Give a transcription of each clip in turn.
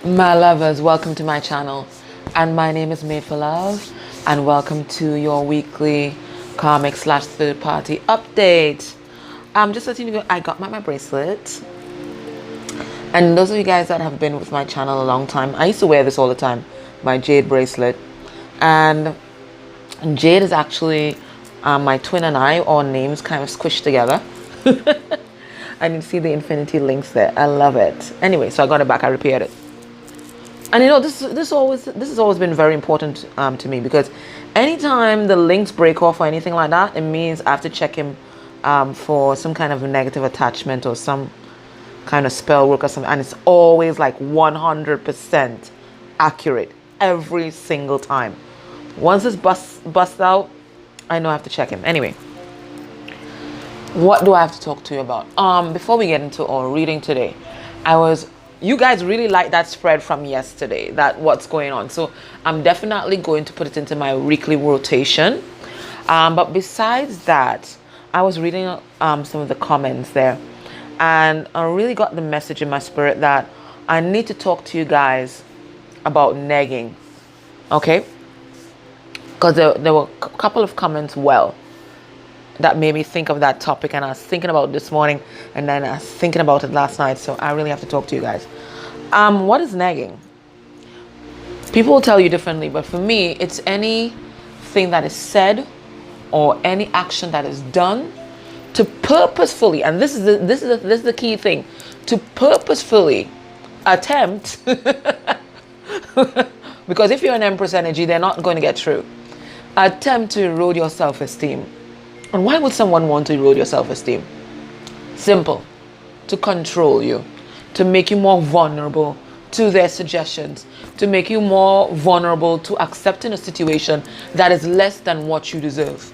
My lovers, welcome to my channel, and my name is Made for Love, and welcome to your weekly Karmic slash third party update. Just letting you know, I got my bracelet, and those of you guys that have been with my channel a long time, I used to wear this all the time, my jade bracelet, and jade is actually my twin and I, our names kind of squished together. And you see the infinity links there. I love it. Anyway, so I got it back. I repaired it. And you know, this has always been very important to me, because anytime the links break off or anything like that, it means I have to check him for some kind of negative attachment or some kind of spell work or something. And it's always like 100% accurate every single time. Once it's bust out, I know I have to check him. Anyway, what do I have to talk to you about? Before we get into our reading today, you guys really like that spread from yesterday, that what's going on. So I'm definitely going to put it into my weekly rotation. But besides that, I was reading some of the comments there, and I really got the message in my spirit that I need to talk to you guys about negging. Okay? Because there were a couple of comments, that made me think of that topic, and I was thinking about it this morning, and then I was thinking about it last night, so I really have to talk to you guys. What is negging? People will tell you differently, but for me, it's anything that is said or any action that is done to purposefully, and this is the key thing, to purposefully attempt because if you're an Empress energy, they're not going to get through. Attempt to erode your self-esteem. And why would someone want to erode your self-esteem? Simple. To control you. To make you more vulnerable to their suggestions. To make you more vulnerable to accepting a situation that is less than what you deserve.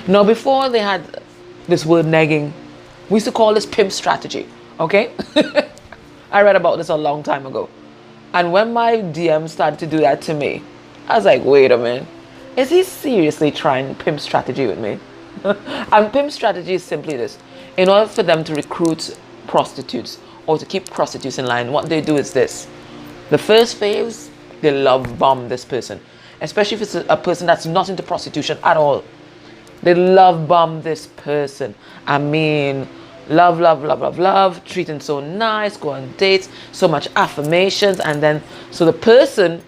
Now, before they had this word negging, we used to call this pimp strategy. Okay? I read about this a long time ago. And when my DM started to do that to me, I was like, wait a minute. Is he seriously trying pimp strategy with me? And pimp strategy is simply this. In order for them to recruit prostitutes or to keep prostitutes in line, what they do is this. The first phase, they love bomb this person. Especially if it's a person that's not into prostitution at all. They love bomb this person. I mean, love, treating so nice, go on dates, so much affirmations, and then, so the person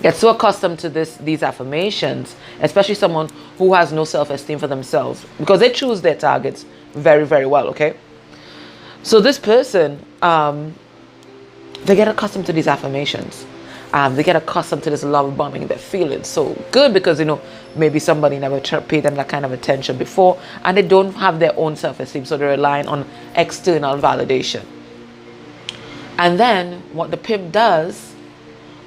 gets so accustomed to these affirmations, especially someone who has no self-esteem for themselves, because they choose their targets very, very well, okay? So this person, they get accustomed to these affirmations. They get accustomed to this love bombing. They're feeling so good because, you know, maybe somebody never paid them that kind of attention before, and they don't have their own self-esteem, so they're relying on external validation. And then what the pimp does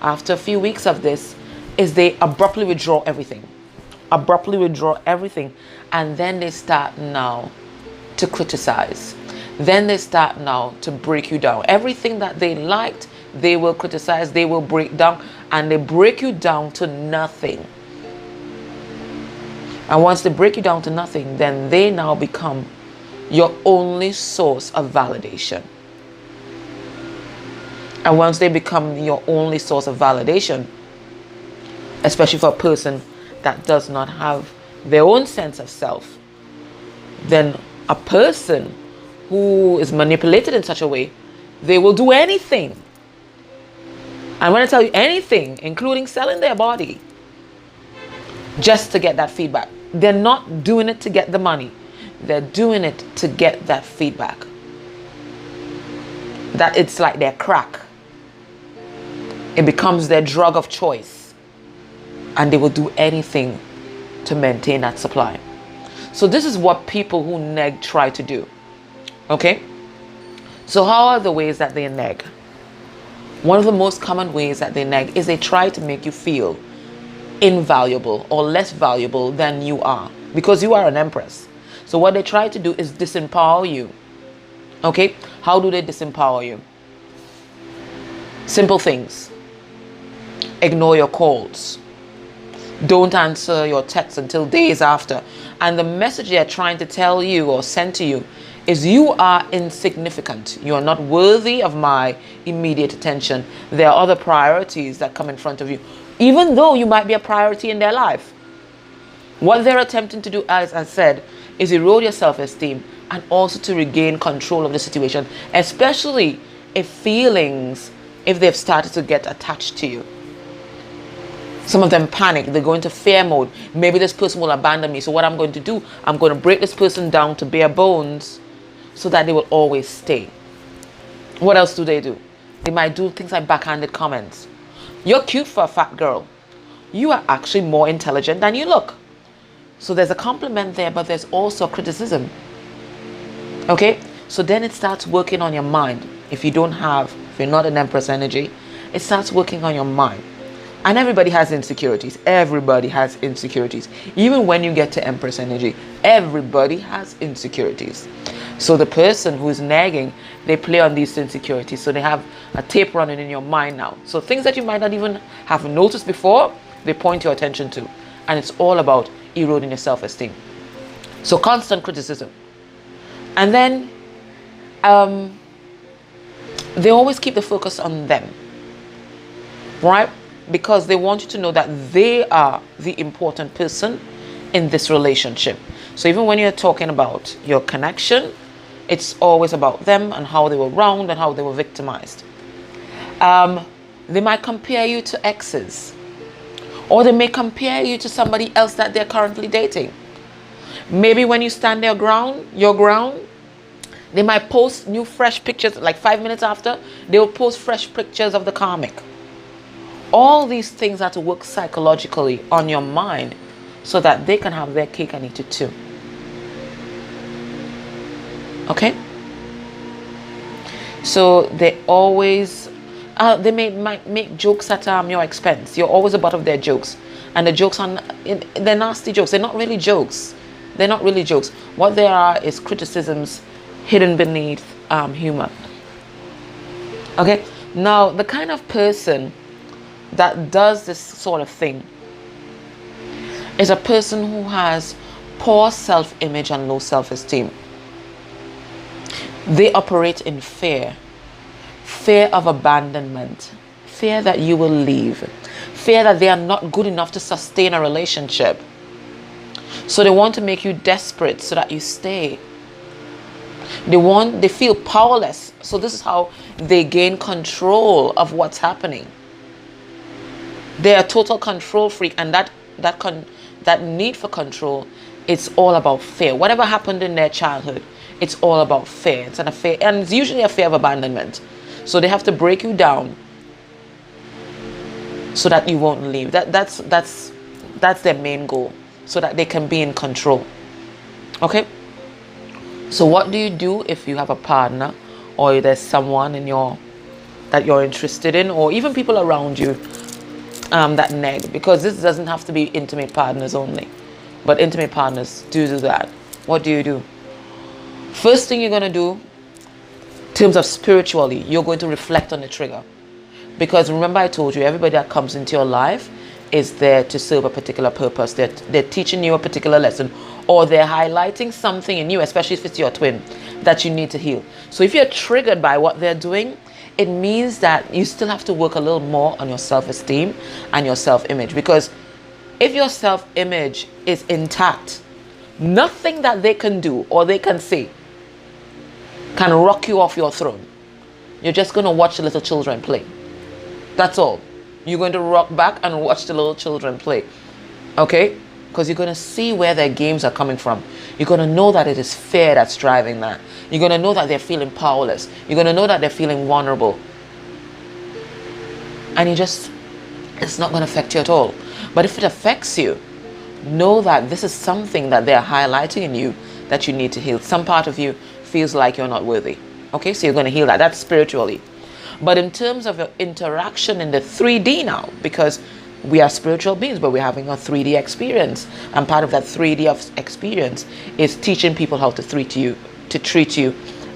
after a few weeks of this is they abruptly withdraw everything. And then they start now to criticize. Then they start now to break you down. Everything that they liked, they will criticize, they will break down, and they break you down to nothing. And once they break you down to nothing, then they now become your only source of validation. And once they become your only source of validation, especially for a person that does not have their own sense of self, then a person who is manipulated in such a way, they will do anything. And when I tell you anything, including selling their body, just to get that feedback. They're not doing it to get the money. They're doing it to get that feedback. That it's like their crack. It becomes their drug of choice. And they will do anything to maintain that supply. So this is what people who neg try to do. Okay? So how are the ways that they neg? One of the most common ways that they neg is they try to make you feel invaluable or less valuable than you are, because you are an empress. So what they try to do is disempower you. Okay? How do they disempower you? Simple things. Ignore your calls. Don't answer your texts until days after. And the message they're trying to tell you or send to you is you are insignificant. You are not worthy of my immediate attention. There are other priorities that come in front of you, even though you might be a priority in their life. What they're attempting to do, as I said, is erode your self-esteem and also to regain control of the situation, especially if they've started to get attached to you. Some of them panic. They go into fear mode. Maybe this person will abandon me. So what I'm going to do, I'm going to break this person down to bare bones so that they will always stay. What else do? They might do things like backhanded comments. You're cute for a fat girl. You are actually more intelligent than you look. So there's a compliment there, but there's also criticism. Okay? So then it starts working on your mind. If you're not an Empress energy, it starts working on your mind. And everybody has insecurities. Everybody has insecurities. Even when you get to Empress energy, everybody has insecurities. So the person who's nagging, they play on these insecurities. So they have a tape running in your mind now. So things that you might not even have noticed before, they point your attention to. And it's all about eroding your self-esteem. So constant criticism. And then they always keep the focus on them. Right? Because they want you to know that they are the important person in this relationship. So even when you're talking about your connection, it's always about them and how they were wronged and how they were victimized. They might compare you to exes. Or they may compare you to somebody else that they're currently dating. Maybe when you stand your ground, they might post new fresh pictures, like 5 minutes after, they will post fresh pictures of the karmic. All these things have to work psychologically on your mind so that they can have their cake and eat it too. Okay? So they always, might make jokes at your expense. You're always the butt of their jokes. And the jokes they're nasty jokes. They're not really jokes. They're not really jokes. What they are is criticisms hidden beneath humor. Okay? Now, the kind of person that does this sort of thing is a person who has poor self-image and low self-esteem. They operate in fear of abandonment, fear that you will leave, fear that they are not good enough to sustain a relationship. So they want to make you desperate so that you stay. They feel powerless. So this is how they gain control of what's happening. They're a total control freak, and that need for control, it's all about fear. Whatever happened in their childhood, it's all about fear. It's it's usually a fear of abandonment. So they have to break you down so that you won't leave. That's their main goal, so that they can be in control. Okay? So what do you do if you have a partner, or there's someone that you're interested in, or even people around you that neg? Because this doesn't have to be intimate partners only, but intimate partners do that. What do you do? First thing you're going to do, in terms of spiritually, you're going to reflect on the trigger. Because remember, I told you, everybody that comes into your life is there to serve a particular purpose. They're teaching you a particular lesson, or they're highlighting something in you, especially if it's your twin, that you need to heal. So if you're triggered by what they're doing, it means that you still have to work a little more on your self-esteem and your self-image. Because if your self-image is intact, nothing that they can do or they can say can rock you off your throne. You're just going to watch the little children play. That's all. You're going to rock back and watch the little children play. Okay? Because you're going to see where their games are coming from. You're going to know that it is fear that's driving that. You're going to know that they're feeling powerless. You're going to know that they're feeling vulnerable. And it's not going to affect you at all. But if it affects you, know that this is something that they're highlighting in you that you need to heal. Some part of you feels like you're not worthy. Okay, so you're going to heal that. That's spiritually. But in terms of your interaction in the 3D now, because we are spiritual beings, but we're having a 3D experience. And part of that 3D experience is teaching people how to treat you,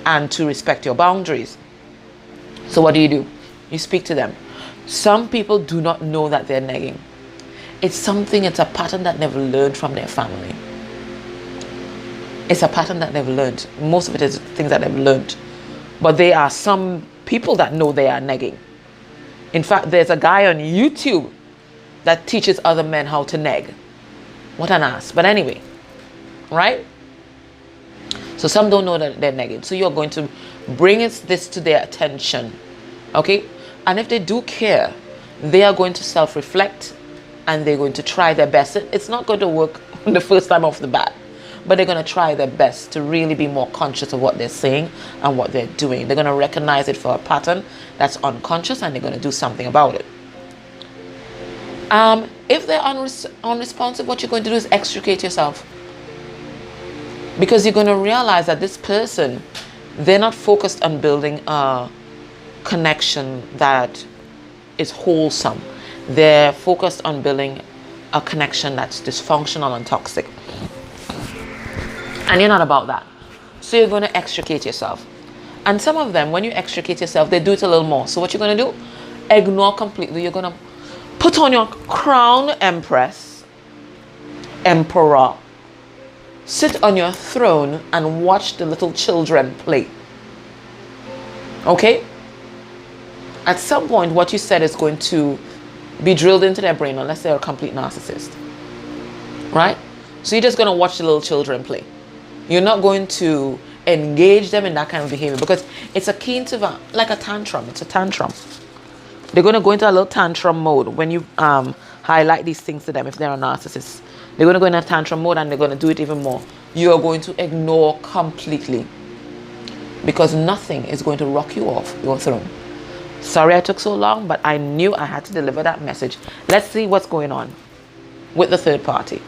and to respect your boundaries. So what do? You speak to them. Some people do not know that they're negging. It's a pattern that never learned from their family. It's a pattern that they've learned. Most of it is things that they've learned. But there are some people that know they are negging. In fact, there's a guy on YouTube that teaches other men how to neg. What an ass. But anyway, right? So some don't know that they're negging. So you're going to bring this to their attention. Okay? And if they do care, they are going to self-reflect and they're going to try their best. It's not going to work the first time off the bat, but they're going to try their best to really be more conscious of what they're saying and what they're doing. They're going to recognize it for a pattern that's unconscious and they're going to do something about it. If they're unresponsive, what you're going to do is extricate yourself. Because you're going to realize that this person, they're not focused on building a connection that is wholesome. They're focused on building a connection that's dysfunctional and toxic. And you're not about that. So you're going to extricate yourself. And some of them, when you extricate yourself, they do it a little more. So what you're going to do? Ignore completely. You're going to put on your crown, empress, emperor. Sit on your throne and watch the little children play. Okay? At some point, what you said is going to be drilled into their brain unless they're a complete narcissist. Right? So you're just going to watch the little children play. You're not going to engage them in that kind of behavior because it's akin to like a tantrum. It's a tantrum. They're going to go into a little tantrum mode when you highlight these things to them if they're a narcissist. They're going to go in a tantrum mode and they're going to do it even more. You are going to ignore completely because nothing is going to rock you off your throne. Sorry I took so long, but I knew I had to deliver that message. Let's see what's going on with the third party.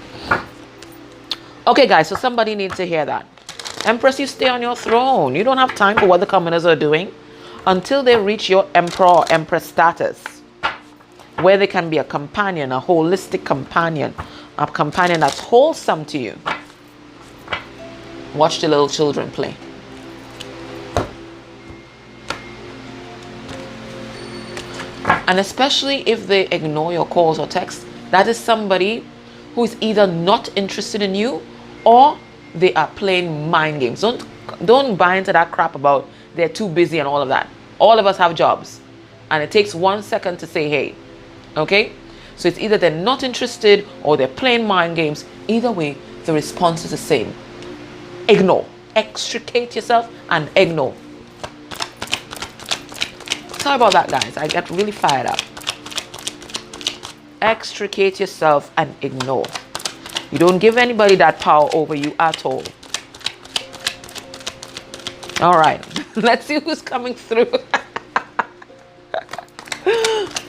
Okay, guys, so somebody needs to hear that. Empress, you stay on your throne. You don't have time for what the commoners are doing until they reach your emperor or empress status, where they can be a companion, a holistic companion, a companion that's wholesome to you. Watch the little children play. And especially if they ignore your calls or texts, that is somebody who is either not interested in you or they are playing mind games. Don't buy into that crap about they're too busy and all of that. All of us have jobs. And it takes 1 second to say, hey. Okay? So it's either they're not interested or they're playing mind games. Either way, the response is the same. Ignore. Extricate yourself and ignore. Sorry about that, guys. I get really fired up. Extricate yourself and ignore. You don't give anybody that power over you at all. All right. Let's see who's coming through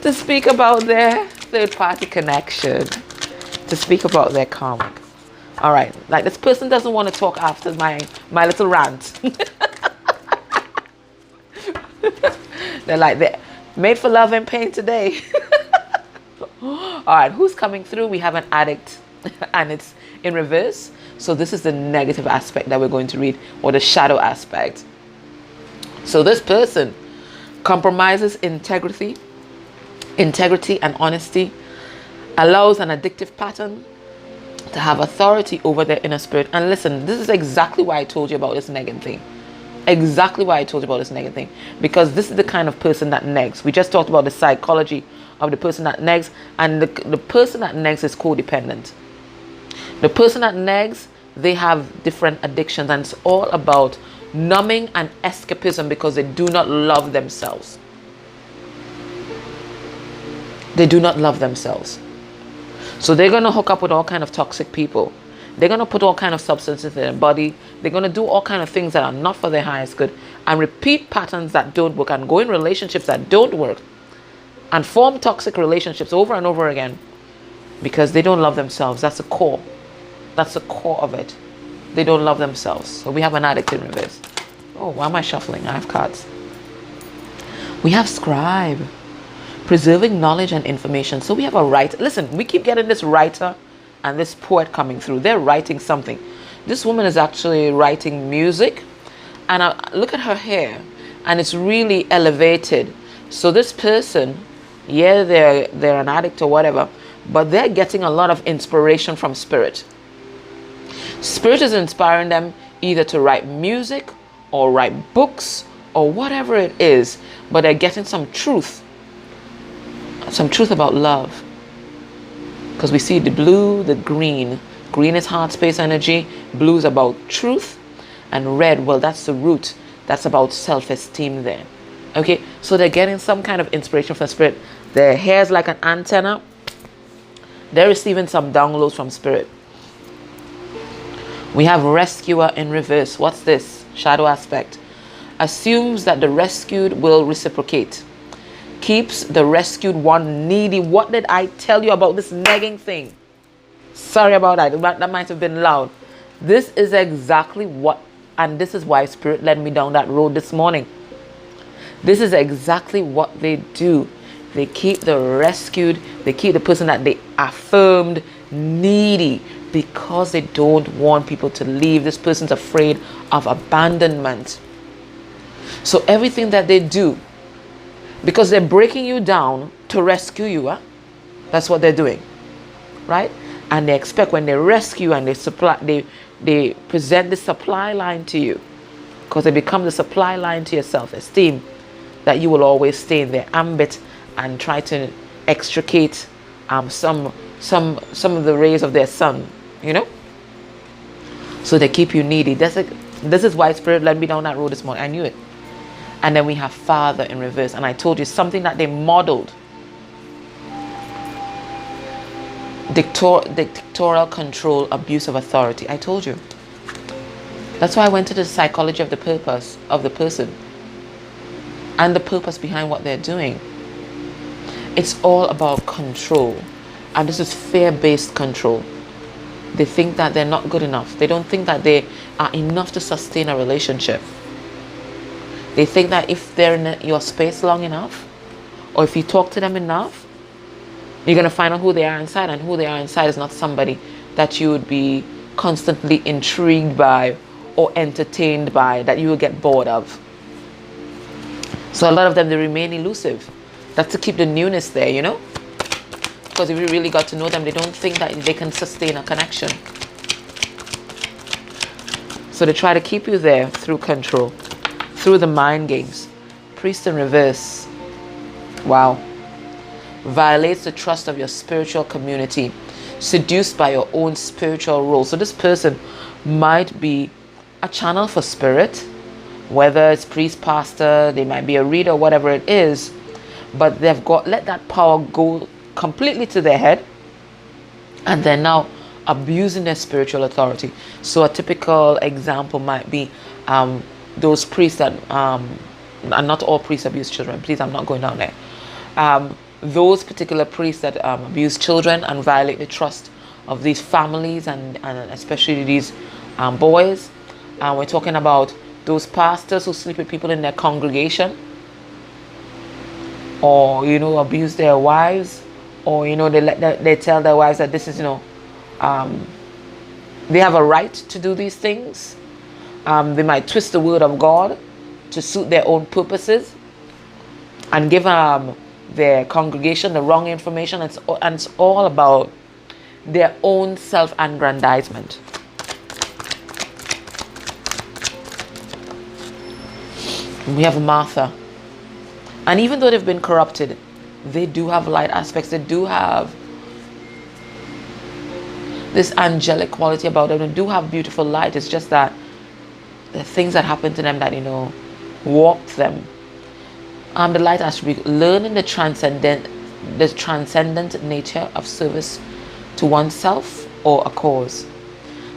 to speak about their third-party connection, to speak about their karmic. All right. Like, this person doesn't want to talk after my little rant. They're like, they're made for love and pain today. All right, who's coming through? We have an addict and it's in reverse. So this is the negative aspect that we're going to read, or the shadow aspect. So this person compromises integrity and honesty, allows an addictive pattern to have authority over their inner spirit. And listen, this is exactly why I told you about this negging thing. Exactly why I told you about this negging thing. Because this is the kind of person that negs. We just talked about the psychology of the person that negs. And the person that negs is codependent. The person that negs, they have different addictions. And it's all about numbing and escapism because they do not love themselves. They do not love themselves. So they're going to hook up with all kind of toxic people. They're going to put all kind of substances in their body. They're going to do all kind of things that are not for their highest good. And repeat patterns that don't work. And go in relationships that don't work. And form toxic relationships over and over again. Because they don't love themselves. That's the core. That's the core of it. They don't love themselves. So we have an addict in reverse. Oh, why am I shuffling? I have cards. We have scribe. Preserving knowledge and information. So we have a writer. Listen, we keep getting this writer and this poet coming through. They're writing something. This woman is actually writing music. And look at her hair. And it's really elevated. So this person, yeah, they're an addict or whatever, but they're getting a lot of inspiration from spirit. Spirit is inspiring them either to write music or write books or whatever it is, but they're getting some truth about love. Because we see the blue, the green. Green is heart space energy, blue is about truth, and red, well, that's the root. That's about self-esteem there. Okay, so they're getting some kind of inspiration from spirit. Their hair's like an antenna. They're receiving some downloads from spirit. We have rescuer in reverse. What's this? Shadow aspect. Assumes that the rescued will reciprocate. Keeps the rescued one needy. What did I tell you about this negging thing? Sorry about that. That might have been loud. This is exactly what, and this is why spirit led me down that road this morning. This is exactly what they do. They keep the rescued, they keep the person that they affirmed needy because they don't want people to leave. This person's afraid of abandonment. So everything that they do, because they're breaking you down to rescue you, that's what they're doing, right? And they expect when they rescue and they present the supply line to you, because they become the supply line to your self-esteem, that you will always stay in their ambit and try to extricate some of the rays of their sun, you know. So they keep you needy. This is why spirit led me down that road this morning. I knew it. And then we have father in reverse, and I told you something that they modeled. Dictatorial control, abuse of authority. I told you. That's why I went to the psychology of the purpose of the person and the purpose behind what they're doing. It's all about control, and this is fear-based control. They think that they're not good enough. They don't think that they are enough to sustain a relationship. They think that if they're in your space long enough, or if you talk to them enough, you're going to find out who they are inside, and who they are inside is not somebody that you would be constantly intrigued by or entertained by, that you will get bored of. So a lot of them, they remain elusive. That's to keep the newness there, you know? Because if you really got to know them, they don't think that they can sustain a connection. So they try to keep you there through control, through the mind games. Priest in reverse. Wow. Violates the trust of your spiritual community. Seduced by your own spiritual role. So this person might be a channel for spirit, whether it's priest, pastor, they might be a reader, whatever it is, but they've let that power go completely to their head, and they're now abusing their spiritual authority. So a typical example might be those priests that and not all priests abuse children. Please, I'm not going down there. Those particular priests that abuse children and violate the trust of these families and especially these boys. We're talking about those pastors who sleep with people in their congregation, or abuse their wives, or they tell their wives that this is they have a right to do these things. They might twist the word of God to suit their own purposes and give their congregation the wrong information. And it's all about their own self-aggrandizement. We have Martha. And even though they've been corrupted, they do have light aspects. They do have this angelic quality about them. They do have beautiful light. It's just that the things that happen to them that, warped them. The light attribute, learning the transcendent nature of service to oneself or a cause.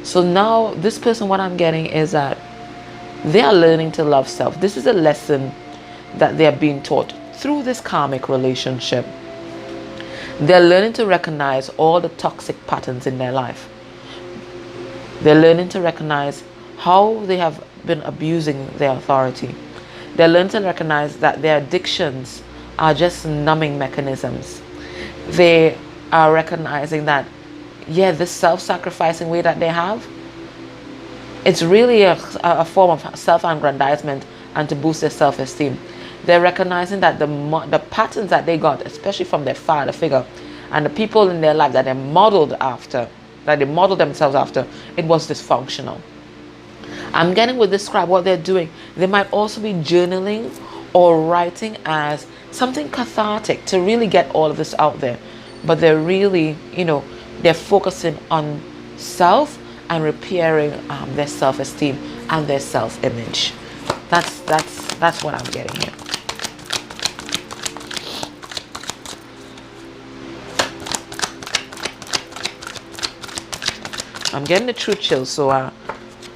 So now this person, what I'm getting is that they are learning to love self. This is a lesson that they are being taught through this karmic relationship. They're learning to recognize all the toxic patterns in their life. They're learning to recognize how they have been abusing their authority. They're learning to recognize that their addictions are just numbing mechanisms. They are recognizing that, this self-sacrificing way that they have, it's really a form of self-aggrandizement and to boost their self-esteem. They're recognizing that the patterns that they got, especially from their father figure and the people in their life that they're modeled after, that they model themselves after, it was dysfunctional. I'm getting with this scribe, what they're doing, they might also be journaling or writing as something cathartic to really get all of this out there. But they're really, they're focusing on self and repairing their self-esteem and their self-image. That's what I'm getting here. I'm getting the truth chill, so I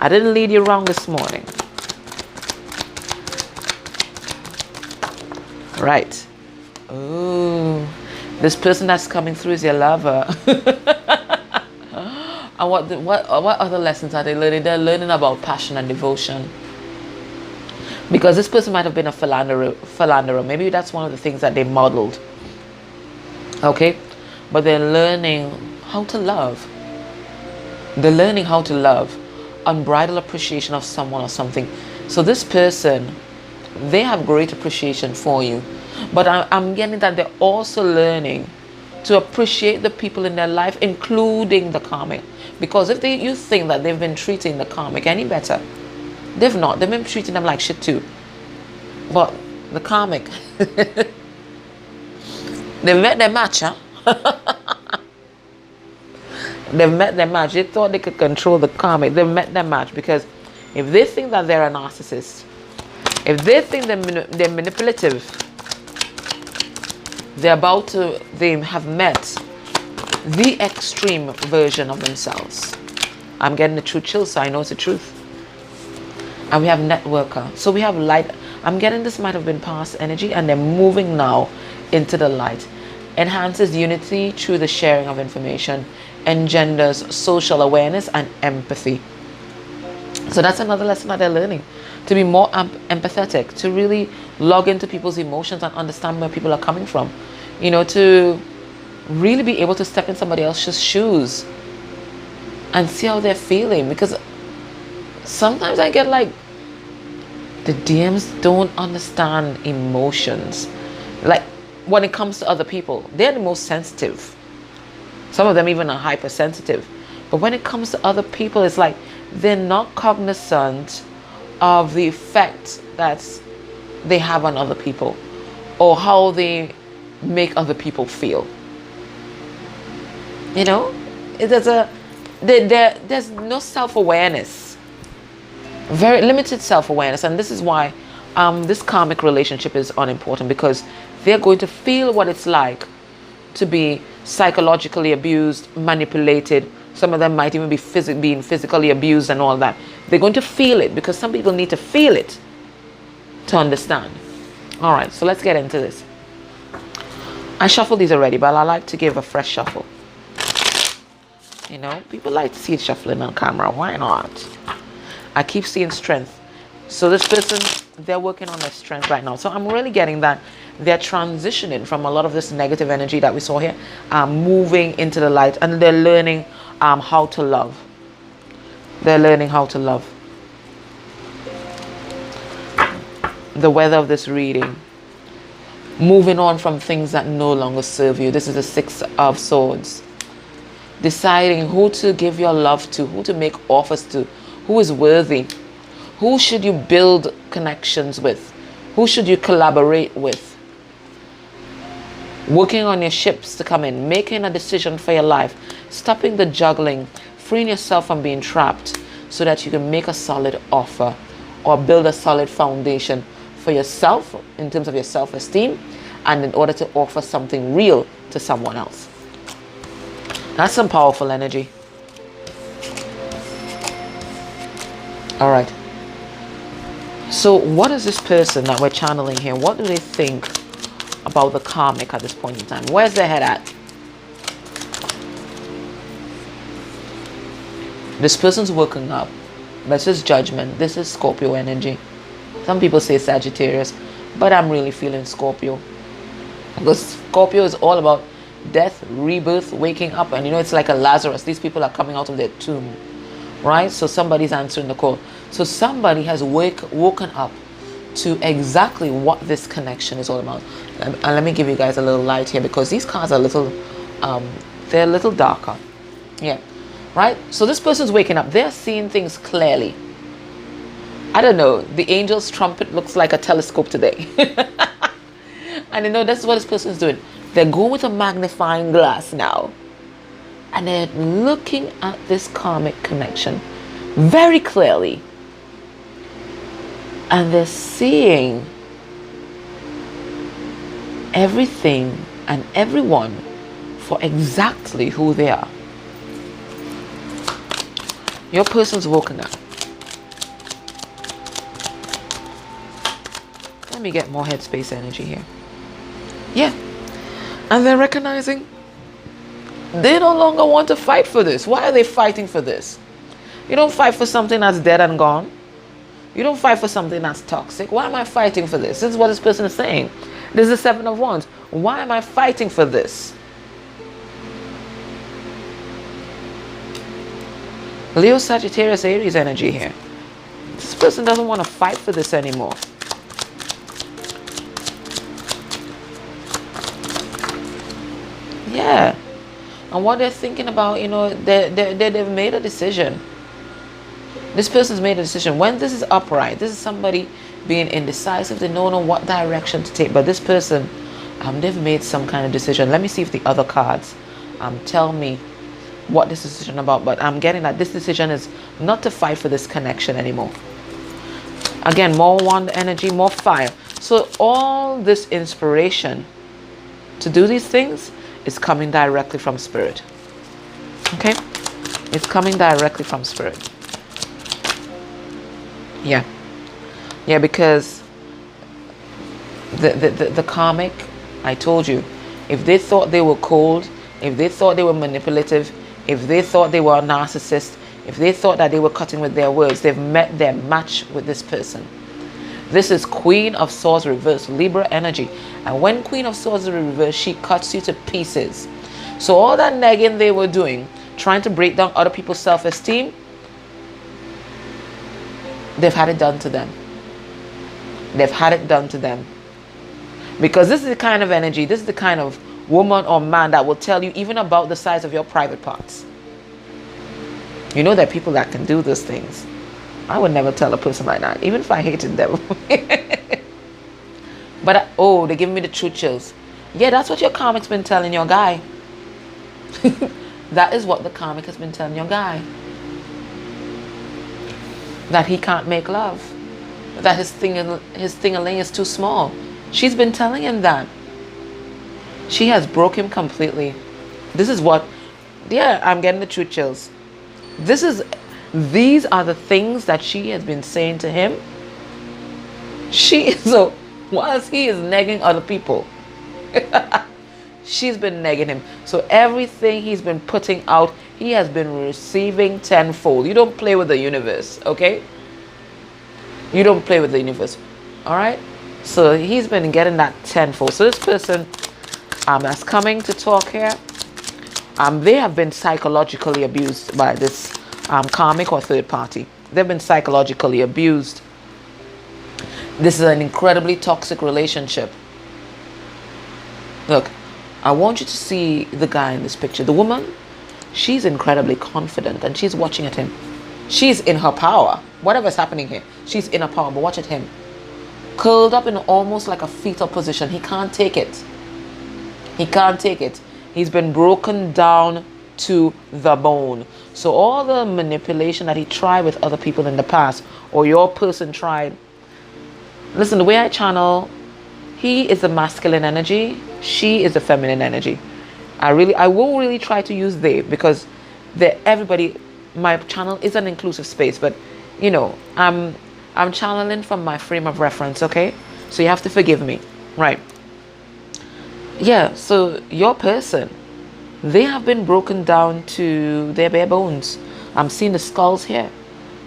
didn't lead you wrong this morning. Right. Oh, this person that's coming through is your lover. And what other lessons are they learning? They're learning about passion and devotion. Because this person might have been a philanderer. Maybe that's one of the things that they modeled. Okay? But they're learning how to love. They're learning how to love. Unbridled appreciation of someone or something. So this person, they have great appreciation for you. But I'm getting that they're also learning to appreciate the people in their life, including the karmic. Because if you think that they've been treating the karmic any better, they've not. They've been treating them like shit too. But the karmic, they met their match, huh? They've met their match. They thought they could control the karmic. They've met their match, because if they think that they're a narcissist, if they think they're manipulative, they have met the extreme version of themselves. I'm getting the truth chill, so I know it's the truth. And we have networker. So we have light. I'm getting this might have been past energy, and they're moving now into the light. Enhances unity through the sharing of information. Engenders social awareness and empathy. So that's another lesson that they're learning. To be more empathetic. To really log into people's emotions and understand where people are coming from. To really be able to step in somebody else's shoes and see how they're feeling. Because sometimes I get like, the DMs don't understand emotions. Like, when it comes to other people, they're the most sensitive. Some of them even are hypersensitive. But when it comes to other people, it's like they're not cognizant of the effect that they have on other people, or how they make other people feel. There's no self-awareness. Very limited self-awareness. And this is why this karmic relationship is unimportant, because they're going to feel what it's like to be psychologically abused, manipulated. Some of them might even be being physically abused and all that. They're going to feel it, because some people need to feel it to understand. All right, so let's get into this. I shuffled these already, but I like to give a fresh shuffle. People like to see it shuffling on camera. Why not? I keep seeing strength. So this person, they're working on their strength right now. So I'm really getting that they're transitioning from a lot of this negative energy that we saw here, moving into the light, and they're learning how to love. They're learning how to love. The weather of this reading. Moving on from things that no longer serve you. This is the Six of Swords. Deciding who to give your love to, who to make offers to, who is worthy. Who should you build connections with? Who should you collaborate with? Working on your ships to come in. Making a decision for your life. Stopping the juggling. Freeing yourself from being trapped, so that you can make a solid offer or build a solid foundation for yourself in terms of your self-esteem, and in order to offer something real to someone else. That's some powerful energy. All right. So what is this person that we're channeling here? What do they think about the karmic at this point in time? Where's their head at? This person's woken up. This is judgment. This is Scorpio energy. Some people say Sagittarius, but I'm really feeling Scorpio. Because Scorpio is all about death, rebirth, waking up. And it's like a Lazarus. These people are coming out of their tomb. Right? So somebody's answering the call. So somebody has woken up to exactly what this connection is all about. And let me give you guys a little light here, because these cards are they're a little darker. Yeah. right? So this person's waking up. They're seeing things clearly. I don't know. The angel's trumpet looks like a telescope today. And that's what this person's doing. They're going with a magnifying glass now. And they're looking at this karmic connection very clearly. And they're seeing everything and everyone for exactly who they are. Your person's woken up. Let me get more headspace energy here. Yeah. And they're recognizing they no longer want to fight for this. Why are they fighting for this? You don't fight for something that's dead and gone. You don't fight for something that's toxic. Why am I fighting for this? This is what this person is saying. This is the Seven of Wands. Why am I fighting for this? Leo, Sagittarius, Aries energy here. This person doesn't want to fight for this anymore. Yeah. And what they're thinking about, they've made a decision. This person's made a decision. When this is upright, this is somebody being indecisive. They don't know what direction to take. But this person, they've made some kind of decision. Let me see if the other cards tell me what this decision about. But I'm getting that this decision is not to fight for this connection anymore. Again, more wand energy, more fire. So all this inspiration to do these things is coming directly from spirit. Okay? It's coming directly from spirit. Yeah. Yeah, because the karmic, I told you, if they thought they were cold, if they thought they were manipulative, if they thought they were a narcissist, if they thought that they were cutting with their words, they've met their match with this person. This is Queen of Swords reverse, Libra energy. And when Queen of Swords is reversed, she cuts you to pieces. So all that negging they were doing, trying to break down other people's self-esteem, they've had it done to them. They've had it done to them. Because this is the kind of energy, this is the kind of woman or man that will tell you even about the size of your private parts. You know there are people that can do those things. I would never tell a person like that, even if I hated them. But, they're giving me the truth chills. Yeah, that's what your karmic's been telling your guy. That is what the karmic has been telling your guy. That he can't make love. That his thing-a-ling is too small. She's been telling him that. She has broke him completely. This is what, I'm getting the truth chills. These are the things that she has been saying to him. So whilst he is negging other people, she's been negging him. So everything he's been putting out, he has been receiving tenfold. You don't play with the universe, okay? You don't play with the universe, all right? So he's been getting that tenfold. So this person that's coming to talk here, they have been psychologically abused by this karmic or third party. They've been psychologically abused. This is an incredibly toxic relationship. Look, I want you to see the guy in this picture. The woman, she's incredibly confident and she's watching at him. She's in her power. Whatever's happening here, she's in her power. But watch at him. Curled up in almost like a fetal position. He can't take it. He can't take it. He's been broken down to the bone. So all the manipulation that he tried with other people in the past, or your person tried. Listen, the way I channel, he is the masculine energy, she is the feminine energy. I won't really try to use they, because everybody, my channel is an inclusive space, but I'm channeling from my frame of reference, okay? So you have to forgive me, right? Yeah, so your person, they have been broken down to their bare bones. I'm seeing the skulls here.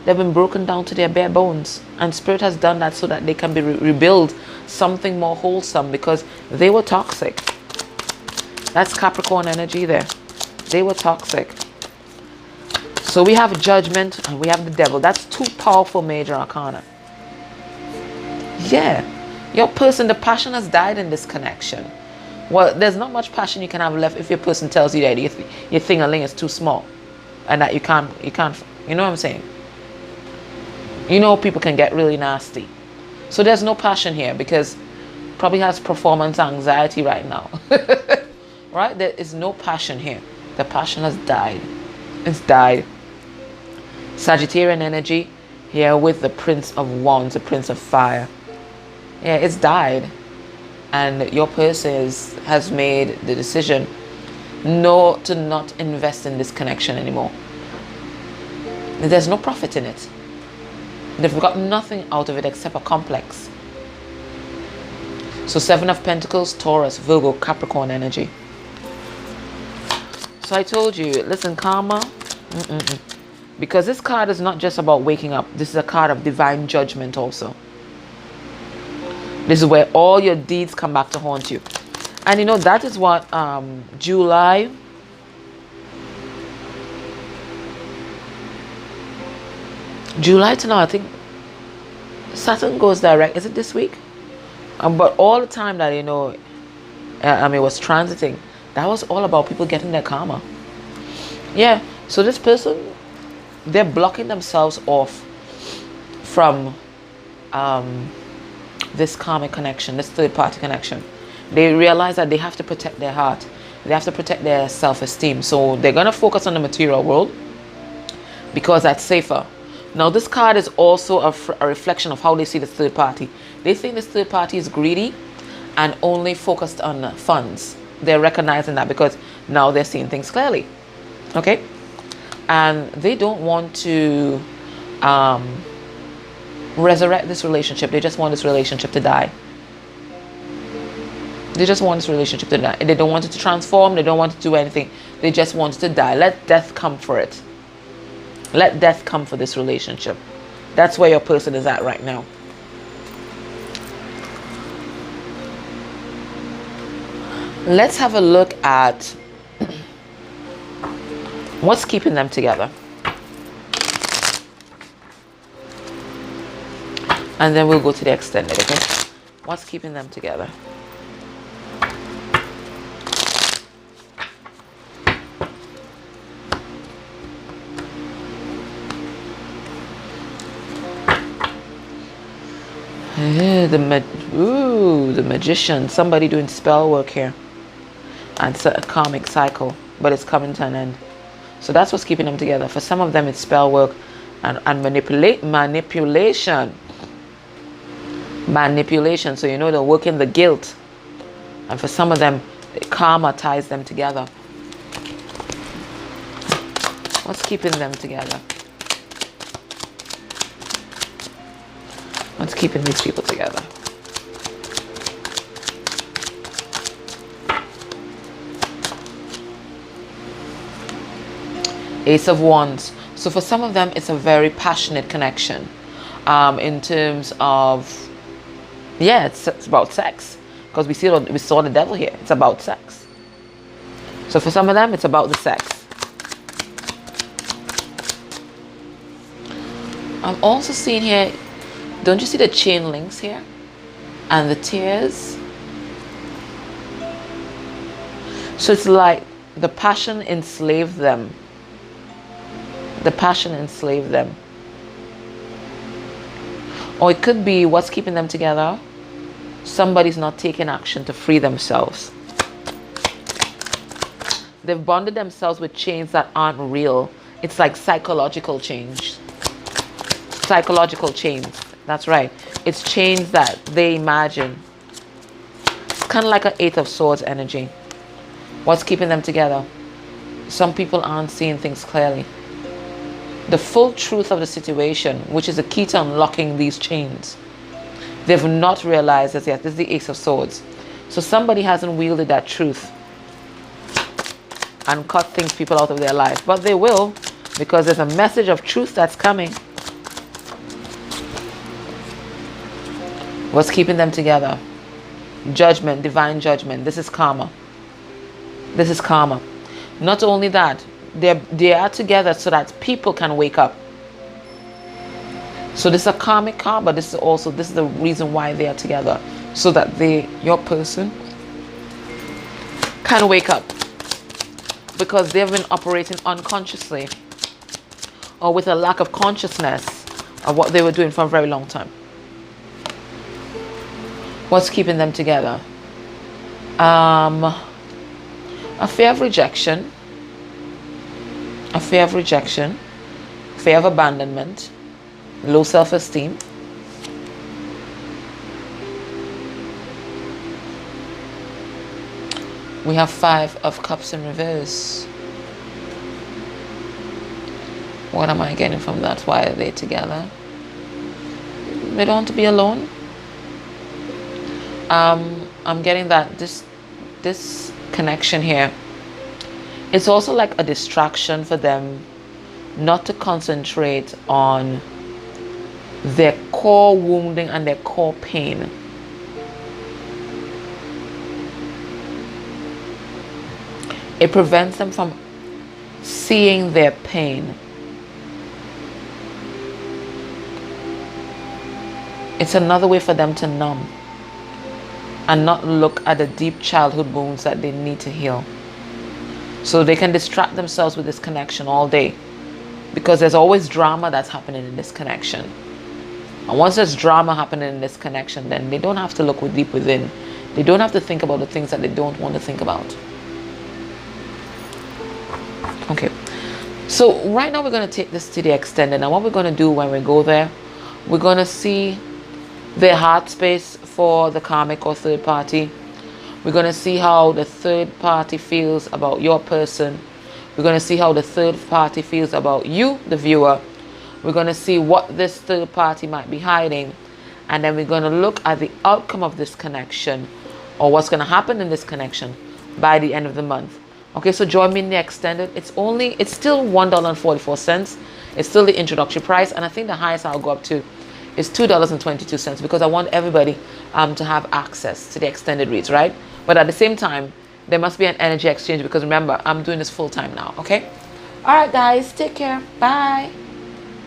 They've been broken down to their bare bones. And Spirit has done that so that they can be rebuild something more wholesome, because they were toxic. That's Capricorn energy there. They were toxic. So we have Judgment and we have the Devil. That's two powerful major arcana. Yeah. Your person, the passion has died in this connection. Well, there's not much passion you can have left if your person tells you that your thing-a-ling is too small. and that you can't, you know what I'm saying? You know, people can get really nasty. So there's no passion here, because probably has performance anxiety right now. Right? There is no passion here. The passion has died. It's died. Sagittarian energy here with the Prince of Wands, the Prince of Fire. Yeah, it's died. And your person has made the decision to not invest in this connection anymore. There's no profit in it. They've got nothing out of it except a complex. So 7 of Pentacles, Taurus, Virgo, Capricorn energy. So I told you, listen, karma, because this card is not just about waking up. This is a card of divine judgment also. This is where all your deeds come back to haunt you. And you know, that is what July to now, I think Saturn goes direct. Is it this week? But all the time that, you know, it was transiting, that was all about people getting their karma. Yeah, so this person, they're blocking themselves off from this karmic connection, this third-party connection. They realize that they have to protect their heart. They have to protect their self-esteem. So they're going to focus on the material world because that's safer. Now, this card is also a reflection of how they see the third party. They think this third party is greedy and only focused on funds. They're recognizing that because now they're seeing things clearly. Okay? And they don't want to resurrect this relationship. They just want this relationship to die. They just want this relationship to die. They don't want it to transform. They don't want it to do anything. They just want it to die. Let death come for it. Let death come for this relationship. That's where your person is at right now. Let's have a look at what's keeping them together. And then we'll go to the extended, okay? What's keeping them together? The Magician. Somebody doing spell work here. And it's a karmic cycle, but it's coming to an end. So that's what's keeping them together. For some of them, it's spell work and manipulation. Manipulation. So, you know, they're working the guilt. And for some of them, karma ties them together. What's keeping them together? What's keeping these people together? Ace of Wands. So for some of them, it's a very passionate connection. In terms of, yeah, it's about sex. Because we saw the devil here. It's about sex. So for some of them, it's about the sex. I'm also seeing here, don't you see the chain links here? And the tears? So it's like the passion enslaved them. The passion enslaved them. Or it could be what's keeping them together. Somebody's not taking action to free themselves. They've bonded themselves with chains that aren't real. It's like psychological change. Psychological chains. That's right. It's chains that they imagine. It's kind of like an Eight of Swords energy. What's keeping them together? Some people aren't seeing things clearly. The full truth of the situation, which is the key to unlocking these chains. They've not realized as yet. This is the Ace of Swords. So somebody hasn't wielded that truth and cut people out of their life. But they will, because there's a message of truth that's coming. What's keeping them together? Judgment, divine judgment. This is karma. This is karma. Not only that, they are together so that people can wake up. So this is a karmic karma. This is the reason why they are together. So that your person can wake up. Because they've been operating unconsciously. or with a lack of consciousness of what they were doing for a very long time. What's keeping them together? A fear of rejection, fear of abandonment, low self-esteem. We have 5 of Cups in reverse. What am I getting from that? Why are they together? They don't want to be alone. I'm getting that this connection here, it's also like a distraction for them not to concentrate on their core wounding and their core pain. It prevents them from seeing their pain. It's another way for them to numb and not look at the deep childhood wounds that they need to heal. So they can distract themselves with this connection all day, because there's always drama that's happening in this connection. And once there's drama happening in this connection, then they don't have to look deep within. They don't have to think about the things that they don't want to think about. Okay, so right now we're going to take this to the extended. And what we're going to do when we go there, we're going to see their heart space for the karmic or third party. We're going to see how the third party feels about your person. We're going to see how the third party feels about you, the viewer. We're going to see what this third party might be hiding. And then we're going to look at the outcome of this connection, or what's going to happen in this connection by the end of the month. Okay, so join me in the extended. It's still $1.44. It's still the introductory price. And I think the highest I'll go up to is $2.22, because I want everybody to have access to the extended reads, right? But at the same time, there must be an energy exchange, because remember, I'm doing this full time now, okay? All right, guys, take care. Bye.